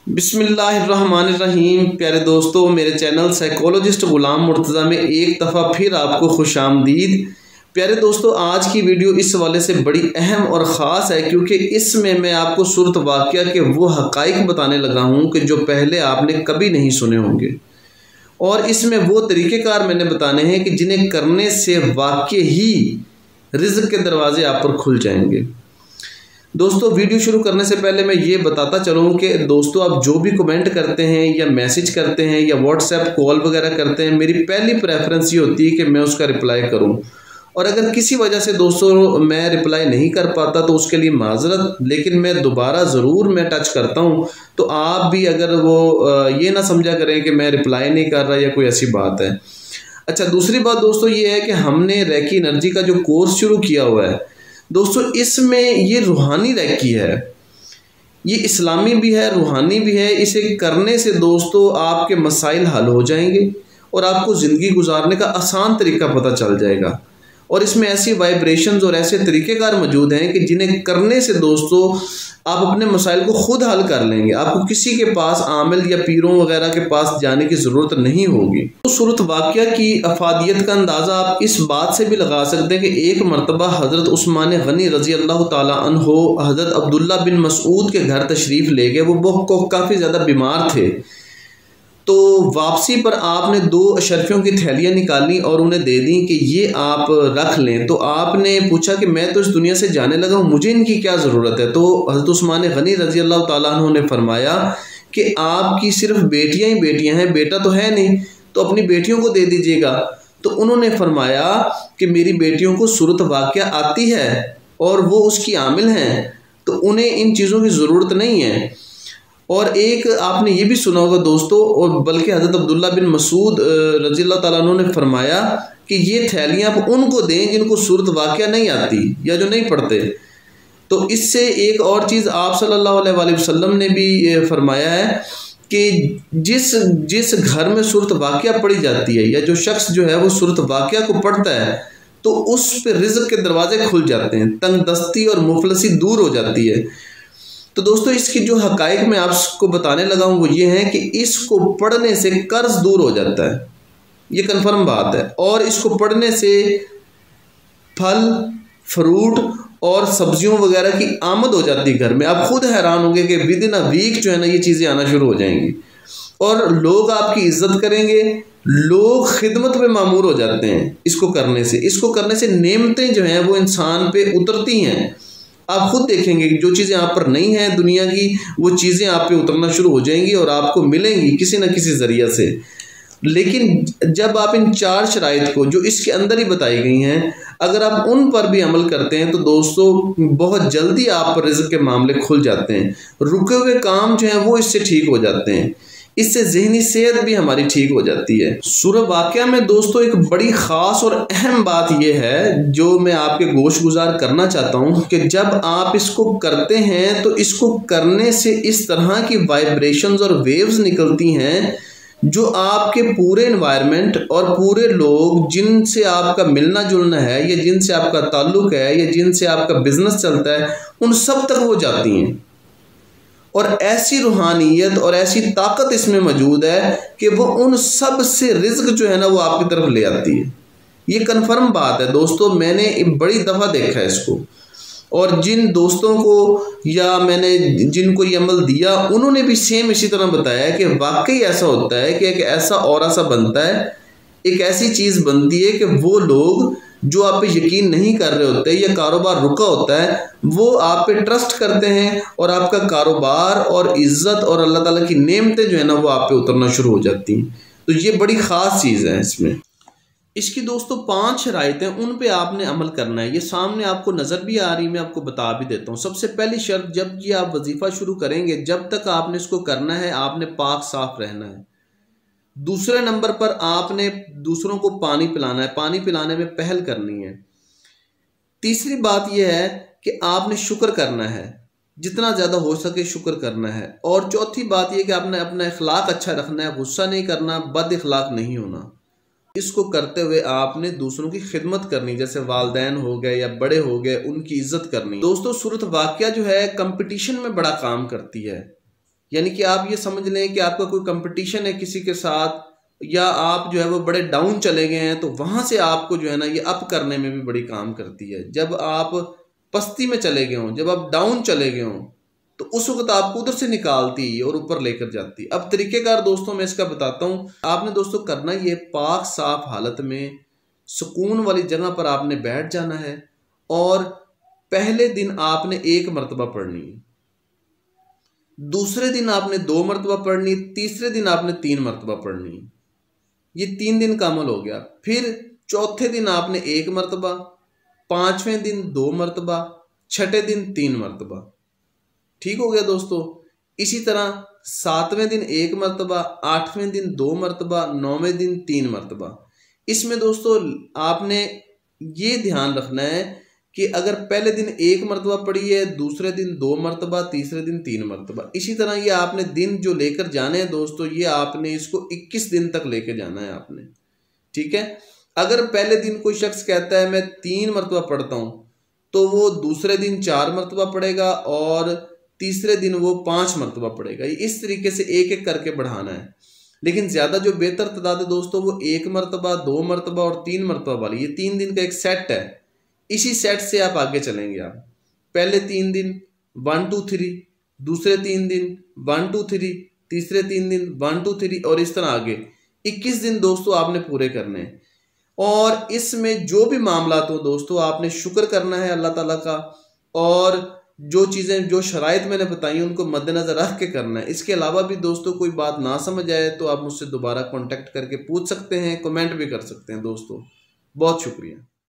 बिस्मिल्लाहिर्रहमानिर्रहीम। प्यारे दोस्तों, मेरे चैनल साइकोलॉजिस्ट गुलाम मुर्तज़ा में एक दफ़ा फिर आपको खुशामदीद। प्यारे दोस्तों, आज की वीडियो इस हवाले से बड़ी अहम और ख़ास है क्योंकि इसमें मैं आपको सूरत वाक़या के वो हक़ाइक़ बताने लगा हूँ कि जो पहले आपने कभी नहीं सुने होंगे, और इसमें वो तरीक़ेकार मैंने बताने हैं कि जिन्हें करने से वाक़ई ही रिज़्क़ के दरवाज़े आप पर खुल जाएंगे। दोस्तों, वीडियो शुरू करने से पहले मैं ये बताता चलूँ कि दोस्तों, आप जो भी कमेंट करते हैं या मैसेज करते हैं या व्हाट्सएप कॉल वगैरह करते हैं, मेरी पहली प्रेफरेंस ये होती है कि मैं उसका रिप्लाई करूँ। और अगर किसी वजह से दोस्तों मैं रिप्लाई नहीं कर पाता तो उसके लिए माजरत, लेकिन मैं दोबारा ज़रूर मैं टच करता हूँ। तो आप भी अगर वो ये ना समझा करें कि मैं रिप्लाई नहीं कर रहा या कोई ऐसी बात है। अच्छा, दूसरी बात दोस्तों ये है कि हमने रेकी एनर्जी का जो कोर्स शुरू किया हुआ है दोस्तों, इसमें ये रूहानी रेकी है, ये इस्लामी भी है, रूहानी भी है। इसे करने से दोस्तों आपके मसाइल हल हो जाएंगे और आपको ज़िंदगी गुजारने का आसान तरीका पता चल जाएगा। और इसमें ऐसी वाइब्रेशंस और ऐसे तरीक़ेकार मौजूद हैं कि जिन्हें करने से दोस्तों आप अपने मसाइल को खुद हल कर लेंगे। आपको किसी के पास आमिल या पीरों वगैरह के पास जाने की ज़रूरत नहीं होगी। तो सूरत वाक़या की अफादियत का अंदाज़ा आप इस बात से भी लगा सकते हैं कि एक मरतबा हज़रत उस्मान गनी रज़ी अल्लाह ताला अन्हो हज़रत अब्दुल्ला बिन मसूद के घर तशरीफ़ ले गए। वो काफ़ी ज़्यादा बीमार थे। तो वापसी पर आपने 2 अशरफियों की थैलियाँ निकाली और उन्हें दे दी कि ये आप रख लें। तो आपने पूछा कि मैं तो इस दुनिया से जाने लगा हूँ, मुझे इनकी क्या ज़रूरत है। तो हज़रत उस्मान गनी रज़ी अल्लाह ताला अन्हु ने फरमाया कि आपकी सिर्फ बेटियाँ ही बेटियाँ हैं, बेटा तो है नहीं, तो अपनी बेटियों को दे दीजिएगा। तो उन्होंने फरमाया कि मेरी बेटियों को सूरत वाक़या आती है और वो उसकी आमिल हैं, तो उन्हें इन चीज़ों की ज़रूरत नहीं है। और एक आपने ये भी सुना होगा दोस्तों, और बल्कि हज़रत अब्दुल्ला बिन मसूद रज़ी अल्लाह ताला अन्हु ने फरमाया कि ये थैलियाँ आप उनको दें जिनको सूरत वाक़या नहीं आती या जो नहीं पढ़ते। तो इससे एक और चीज़ आप सल्लल्लाहु अलैहि वसल्लम ने भी फरमाया है कि जिस घर में सूरत वाक़या पढ़ी जाती है या जो शख्स जो है वो सूरत वाक़या को पढ़ता है तो उस पर रिज़्क़ के दरवाजे खुल जाते हैं, तंगदस्ती और मुफलसी दूर हो जाती है। तो दोस्तों, इसकी जो हक़ाइक़ मैं आपको बताने लगा हूँ वो ये है कि इसको पढ़ने से कर्ज दूर हो जाता है, ये कन्फर्म बात है। और इसको पढ़ने से फल फ्रूट और सब्जियों वगैरह की आमद हो जाती है घर में। आप खुद हैरान होंगे कि विद इन अ वीक जो है ना ये चीज़ें आना शुरू हो जाएंगी और लोग आपकी इज्जत करेंगे, लोग खिदमत में मामूर हो जाते हैं इसको करने से। इसको करने से नेमतें जो हैं वो इंसान पे उतरती हैं। आप खुद देखेंगे कि जो चीज़ें आप पर नहीं हैं दुनिया की, वो चीज़ें आप पे उतरना शुरू हो जाएंगी और आपको मिलेंगी किसी न किसी ज़रिए से। लेकिन जब आप इन 4 शराइत को जो इसके अंदर ही बताई गई हैं, अगर आप उन पर भी अमल करते हैं तो दोस्तों बहुत जल्दी आप पर रिज़्क़ के मामले खुल जाते हैं। रुके हुए काम जो हैं वो इससे ठीक हो जाते हैं, इससे ज़हनी सेहत भी हमारी ठीक हो जाती है। सूरत वाक़या में दोस्तों एक बड़ी ख़ास और अहम बात यह है जो मैं आपके गोश गुजार करना चाहता हूँ कि जब आप इसको करते हैं तो इसको करने से इस तरह की वाइब्रेशंस और वेव्स निकलती हैं जो आपके पूरे एनवायरनमेंट और पूरे लोग जिनसे आपका मिलना जुलना है या जिनसे आपका ताल्लुक़ है या जिनसे आपका बिजनेस चलता है उन सब तक वो जाती हैं। और ऐसी रूहानियत और ऐसी ताकत इसमें मौजूद है कि वो उन सब से रिज़्क़ जो है ना वो आपकी तरफ ले आती है। ये कन्फर्म बात है दोस्तों, मैंने बड़ी दफ़ा देखा है इसको। और जिन दोस्तों को या मैंने जिनको ये अमल दिया उन्होंने भी सेम इसी तरह बताया कि वाकई ऐसा होता है कि एक ऐसा ऑरा सा बनता है, एक ऐसी चीज़ बनती है कि वो लोग जो आप पे यकीन नहीं कर रहे होते या कारोबार रुका होता है वो आप पे ट्रस्ट करते हैं और आपका कारोबार और इज़्ज़त और अल्लाह ताला की नेमतें जो है ना वो आप पे उतरना शुरू हो जाती हैं। तो ये बड़ी ख़ास चीज़ है इसमें। इसकी दोस्तों 5 शराइत हैं, उन पे आपने अमल करना है। ये सामने आपको नज़र भी आ रही, मैं आपको बता भी देता हूँ। सबसे पहली शर्त, जब ये आप वजीफ़ा शुरू करेंगे जब तक आपने इसको करना है आपने पाक साफ रहना है। दूसरे नंबर पर आपने दूसरों को पानी पिलाना है, पानी पिलाने में पहल करनी है। तीसरी बात यह है कि आपने शुक्र करना है, जितना ज़्यादा हो सके शुक्र करना है। और चौथी बात यह कि आपने अपना इखलाक अच्छा रखना है, गुस्सा नहीं करना, बद इखलाक नहीं होना। इसको करते हुए आपने दूसरों की खिदमत करनी, जैसे वालदैन हो गए या बड़े हो गए, उनकी इज्जत करनी। दोस्तों, सूरत वाक़या जो है कंपटीशन में बड़ा काम करती है। यानी कि आप ये समझ लें कि आपका कोई कंपटीशन है किसी के साथ, या आप जो है वो बड़े डाउन चले गए हैं, तो वहाँ से आपको जो है ना ये अप करने में भी बड़ी काम करती है। जब आप पस्ती में चले गए हों, जब आप डाउन चले गए हों, तो उस वक्त आपको उधर से निकालती है और ऊपर लेकर जाती है। अब तरीकेकार दोस्तों मैं इसका बताता हूँ। आपने दोस्तों करना ये, पाक साफ हालत में सुकून वाली जगह पर आपने बैठ जाना है और पहले दिन आपने 1 मरतबा पढ़नी है, दूसरे दिन आपने 2 मरतबा पढ़नी, तीसरे दिन आपने 3 मरतबा पढ़नी। ये 3 दिन का अमल हो गया। फिर चौथे दिन आपने 1 मरतबा, 5वें दिन 2 मरतबा, छठे दिन 3 मरतबा। ठीक हो गया दोस्तों। इसी तरह 7वें दिन 1 मरतबा, 8वें दिन 2 मरतबा, 9वें दिन 3 मरतबा। इसमें दोस्तों आपने ये ध्यान रखना है कि अगर पहले दिन 1 मरतबा पढ़ी है, दूसरे दिन 2 मरतबा, तीसरे दिन 3 मरतबा, इसी तरह ये आपने दिन जो लेकर जाने हैं दोस्तों, ये आपने इसको 21 दिन तक लेकर जाना है आपने। ठीक है। अगर पहले दिन कोई शख्स कहता है मैं 3 मरतबा पढ़ता हूँ, तो वो दूसरे दिन 4 मरतबा पढ़ेगा और तीसरे दिन वो 5 मरतबा पढ़ेगा। इस तरीके से एक एक करके बढ़ाना है। लेकिन ज़्यादा जो बेहतर तादाद है दोस्तों वो 1 मरतबा, 2 मरतबा और 3 मरतबा वाली, ये 3 दिन का एक सेट है। इसी सेट से आप आगे चलेंगे। आप पहले 3 दिन 1 2 3, दूसरे 3 दिन 1 2 3, तीसरे 3 दिन 1 2 3 और इस तरह आगे 21 दिन दोस्तों आपने पूरे करने हैं। और इसमें जो भी मामला हो दोस्तों, आपने शुक्र करना है अल्लाह ताला का, और जो चीज़ें, जो शराइत मैंने बताई उनको मद्देनज़र रख के करना है। इसके अलावा भी दोस्तों कोई बात ना समझ आए तो आप मुझसे दोबारा कॉन्टेक्ट करके पूछ सकते हैं, कमेंट भी कर सकते हैं दोस्तों। बहुत शुक्रिया।